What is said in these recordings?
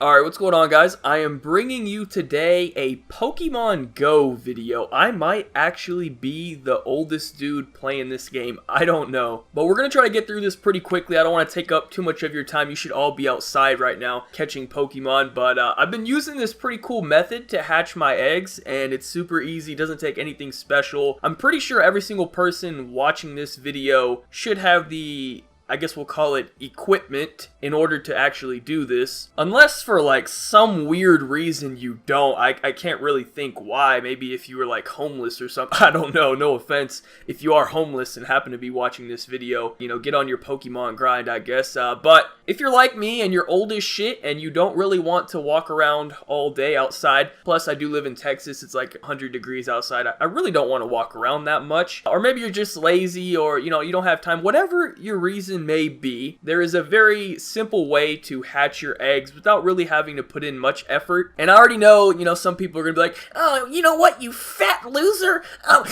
Alright, what's going on, guys? I am bringing you today a Pokemon Go video. I might actually be the oldest dude playing this game. I don't know. But we're going to try to get through this pretty quickly. I don't want to take up too much of your time. You should all be outside right now catching Pokemon. But I've been using this pretty cool method to hatch my eggs, and it's super easy. Doesn't take anything special. I'm pretty sure every single person watching this video should have the, I guess we'll call it, equipment in order to actually do this. Unless for like some weird reason you don't. I can't really think why. Maybe if you were like homeless or something. I don't know. No offense if you are homeless and happen to be watching this video. You know, get on your Pokemon grind, I guess. But if you're like me and you're old as shit and you don't really want to walk around all day outside, plus I do live in Texas, it's like 100 degrees outside. I really don't want to walk around that much. Or maybe you're just lazy, or you know, you don't have time. Whatever your reason may be, there is a very simple way to hatch your eggs without really having to put in much effort. And I already know, you know, some people are gonna be like, oh, you know what, you fat loser? Oh,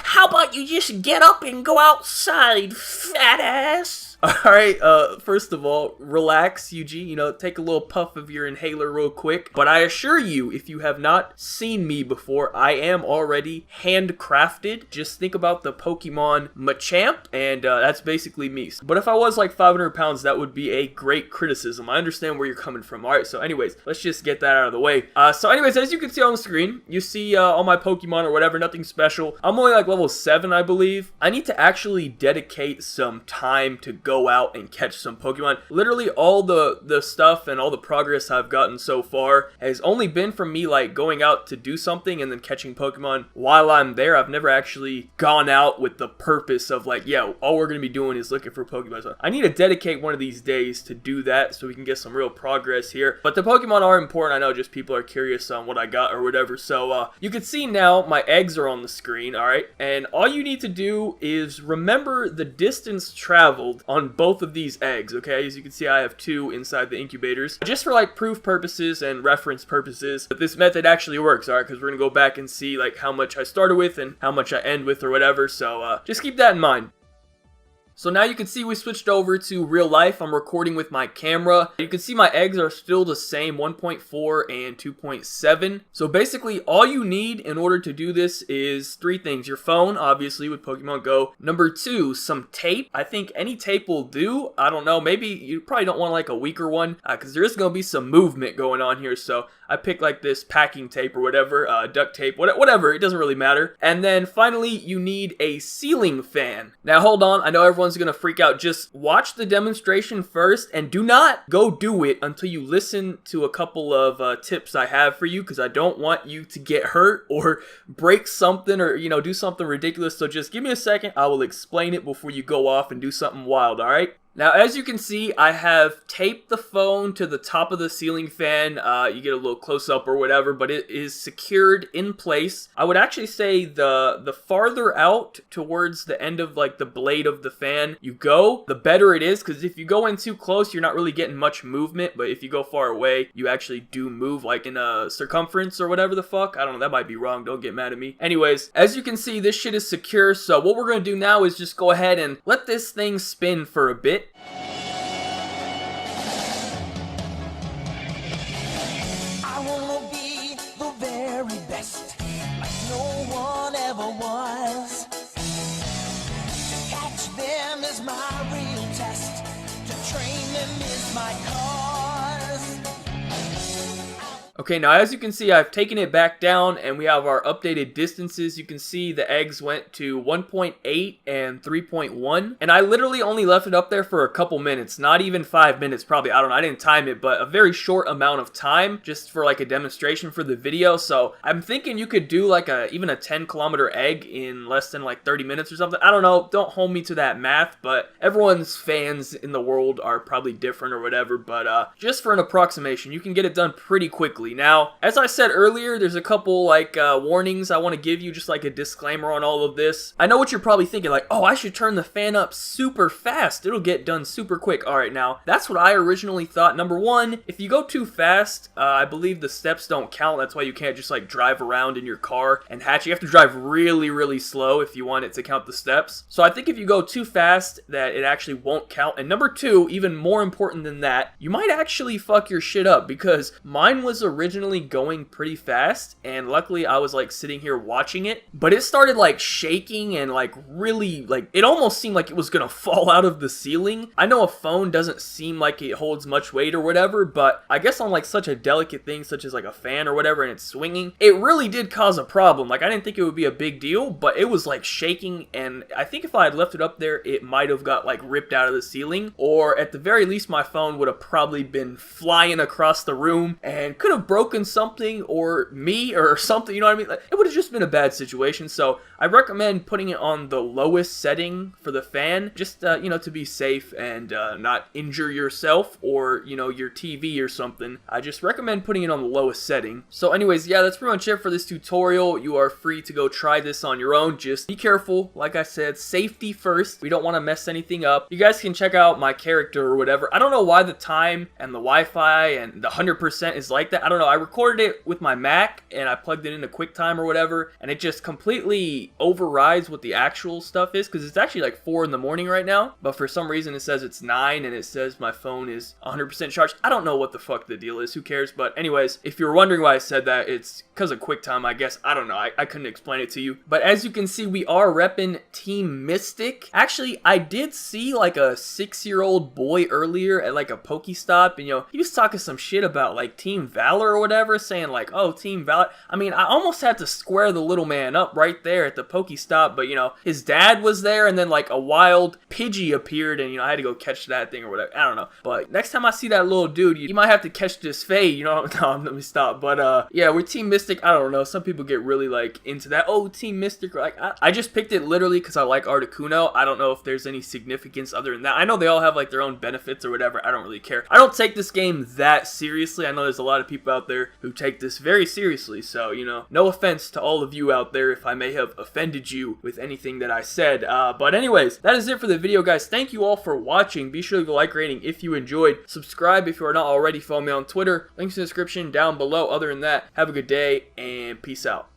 how about you just get up and go outside, fat ass? Alright, first of all, relax, Yuji, you know, take a little puff of your inhaler real quick. But I assure you, if you have not seen me before, I am already handcrafted. Just think about the Pokemon Machamp, and that's basically me. But if I was like 500 pounds, that would be a great criticism. I understand where you're coming from. Alright, so anyways, let's just get that out of the way. So anyways, as you can see on the screen, you see all my Pokemon or whatever, nothing special. I'm only like level 7, I believe. I need to actually dedicate some time to go out and catch some Pokemon. Literally all the stuff and all the progress I've gotten so far has only been from me like going out to do something and then catching Pokemon while I'm there. I've never actually gone out with the purpose of like, yeah, all we're gonna be doing is looking for Pokemon. So I need to dedicate one of these days to do that so we can get some real progress here. But the Pokemon are important. I know just people are curious on what I got or whatever. So you can see now my eggs are on the screen, alright? And all you need to do is remember the distance traveled on both of these eggs, okay? As you can see, I have 2 inside the incubators. Just for like proof purposes and reference purposes, but this method actually works, alright? Because we're gonna go back and see like how much I started with and how much I end with or whatever, so just keep that in mind. So now you can see we switched over to real life. I'm recording with my camera. You can see my eggs are still the same, 1.4 and 2.7. So basically all you need in order to do this is 3 things. Your phone, obviously, with Pokemon Go. Number 2, some tape. I think any tape will do. I don't know, maybe you probably don't want like a weaker one because there is going to be some movement going on here. So I picked like this packing tape or whatever, duct tape, whatever, it doesn't really matter. And then finally, you need a ceiling fan. Now hold on, I know everyone's gonna freak out. Just watch the demonstration first and do not go do it until you listen to a couple of tips I have for you, because I don't want you to get hurt or break something or, you know, do something ridiculous. So just give me a second, I will explain it before you go off and do something wild, alright? Now, as you can see, I have taped the phone to the top of the ceiling fan. You get a little close-up or whatever, but it is secured in place. I would actually say the farther out towards the end of like the blade of the fan you go, the better it is, because if you go in too close, you're not really getting much movement, but if you go far away, you actually do move, like in a circumference or whatever the fuck. I don't know, that might be wrong, don't get mad at me. Anyways, as you can see, this shit is secure, so what we're gonna do now is just go ahead and let this thing spin for a bit. I wanna be the very best, like no one ever was. To catch them is my real test, to train them is my cause. Okay, now as you can see, I've taken it back down and we have our updated distances. You can see the eggs went to 1.8 and 3.1. And I literally only left it up there for a couple minutes, not even 5 minutes probably. I don't know, I didn't time it, but a very short amount of time just for like a demonstration for the video. So I'm thinking you could do like even a 10-kilometer egg in less than like 30 minutes or something. I don't know, don't hold me to that math, but everyone's fans in the world are probably different or whatever. But just for an approximation, you can get it done pretty quickly. perfectly. Now, as I said earlier, there's a couple like warnings I want to give you, just like a disclaimer on all of this. I know what you're probably thinking, like, oh, I should turn the fan up super fast. It'll get done super quick. All right, now, that's what I originally thought. Number one, if you go too fast, I believe the steps don't count. That's why you can't just like drive around in your car and hatch. You have to drive really, really slow if you want it to count the steps. So I think if you go too fast, that it actually won't count. And number two, even more important than that, you might actually fuck your shit up, because mine was originally going pretty fast, and luckily I was like sitting here watching it, but it started like shaking and like really, like, it almost seemed like it was gonna fall out of the ceiling. I know a phone doesn't seem like it holds much weight or whatever, but I guess on like such a delicate thing such as like a fan or whatever and it's swinging, it really did cause a problem. Like, I didn't think it would be a big deal, but it was like shaking, and I think if I had left it up there, it might have got like ripped out of the ceiling, or at the very least my phone would have probably been flying across the room and could have broken something or me or something, you know what I mean? Like, it would have just been a bad situation. So I recommend putting it on the lowest setting for the fan, just you know, to be safe and not injure yourself or, you know, your TV or something. I just recommend putting it on the lowest setting. So anyways, yeah, that's pretty much it for this tutorial. You are free to go try this on your own. Just be careful. Like I said, safety first. We don't want to mess anything up. You guys can check out my character or whatever. I don't know why the time and the Wi-Fi and the 100% is like that. I don't know. I recorded it with my Mac and I plugged it into QuickTime or whatever, and it just completely overrides what the actual stuff is, because it's actually like 4 in the morning right now, but for some reason it says it's 9 and it says my phone is 100% charged. I don't know what the fuck the deal is. Who cares? But anyways, if you're wondering why I said that, it's because of QuickTime, I guess. I don't know. I couldn't explain it to you. But as you can see, we are repping Team Mystic. Actually, I did see like a 6-year-old boy earlier at like a Pokestop, and you know, he was talking some shit about like Team Valor or whatever, saying like, oh, Team Valor. I mean, I almost had to square the little man up right there at the Pokestop, but you know, his dad was there, and then like a wild Pidgey appeared, and you know, I had to go catch that thing or whatever. I don't know. But next time I see that little dude, you might have to catch this fade, you know? No, let me stop. But yeah, we're Team Mystic. I don't know. Some people get really like into that. Oh, Team Mystic. Like, I just picked it literally because I like Articuno. I don't know if there's any significance other than that. I know they all have like their own benefits or whatever. I don't really care. I don't take this game that seriously. I know there's a lot of people out there who take this very seriously. So, you know, no offense to all of you out there if I may have offended you with anything that I said. But anyways, that is it for the video, guys. Thank you all for watching. Be sure to leave a like rating if you enjoyed. Subscribe if you are not already. Follow me on Twitter. Links in the description down below. Other than that, have a good day and peace out.